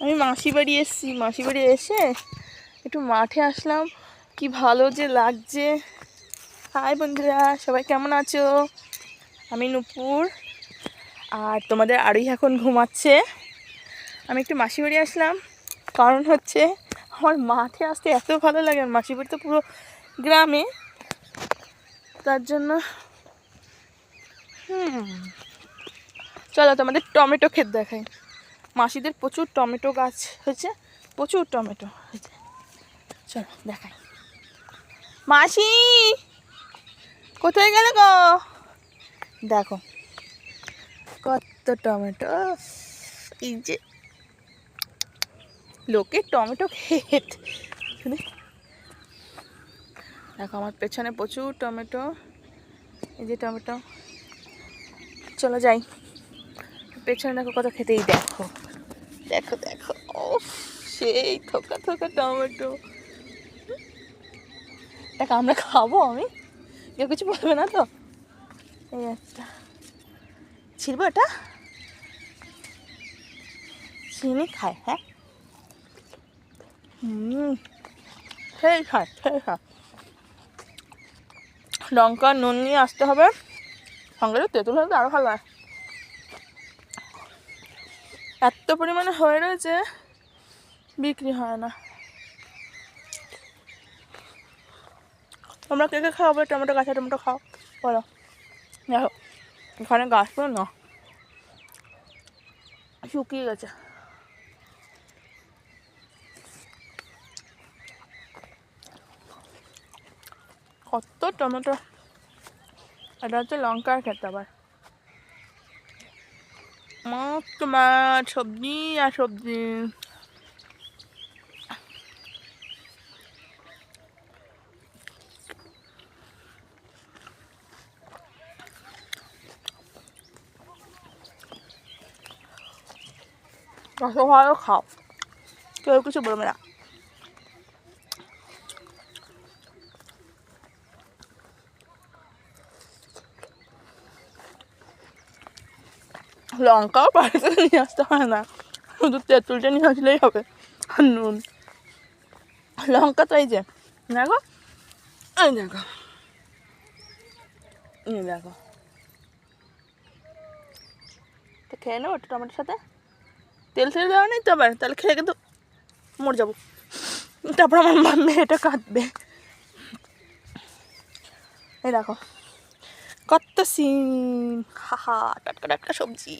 আমি মাসি বাড়ি এসেছি, মাসি বাড়ি এসে একটু মাঠে আসলাম। কি ভালো যে লাগছে। হাই বন্ধুরা, সবাই কেমন আছো? আমি নূপুর, আর তোমাদের আরই এখন ঘুমাচ্ছে। আমি একটু মাসি বাড়ি আসলাম, কারণ হচ্ছে আমার মাঠে আসতে এত ভালো লাগে। আর মাসি বাড়ি তো পুরো গ্রামে, তার জন্য চলো তোমাদের টমেটো ক্ষেত দেখাই। মাসিদের প্রচুর টমেটো গাছ হয়েছে, প্রচুর টমেটো হয়েছে। চলো দেখাই। মাসি কোথায় গেলে গো? দেখো কত টমেটো। এই যে লোকের টমেটো ক্ষেত, দেখো আমার পেছনে প্রচুর টমেটো। এই যে টমেটো, চলো যাই পেছনে। দেখো কত খেতেই, দেখো দেখো দেখো, ও সেই থোকা থোকা টমেটো। দেখো আমরা খাবো, আমি কেউ কিছু বলবে না তো? এই একটা ছিড়বো, এটা চিনি খায়। হ্যাঁ সেই খায়, সেই খায়। লঙ্কা নুন নিয়ে আসতে হবে, সঙ্গে তো তেঁতুল হলে তো আরও ভালো হয়। এত পরিমাণে হয়ে রয়েছে, বিক্রি হয় না। তোমরা কে কে খাওয়াবে টমেটো গাছে? টমেটো খাও বলো। দেখো এখানে গাছগুলো না শুকিয়ে গেছে। কত টমেটো। এটা হচ্ছে লঙ্কার ক্ষেত, আবার মস্ত মাছ, সবজি আর সবজি। কত ভালো খাও, কেউ কিছু বলবে না। লঙ্কাও বাড়িতে নিয়ে আসতে হয় না, শুধু তেঁতুলটা নিয়ে আসলেই হবে, আর নুন। লঙ্কা তো এই যে দেখো, এই দেখো, এই দেখো। তো খেয়ে নেবো একটু টমেটোর সাথে। তেল তেল দেওয়া নেই তো আবার, তাহলে খেয়ে কিন্তু মরে যাবো। তারপর আমার মেয়েটা কাঁদবে। এই দেখো কত সিম, হা হা, টাটকা টাটকা সবজি।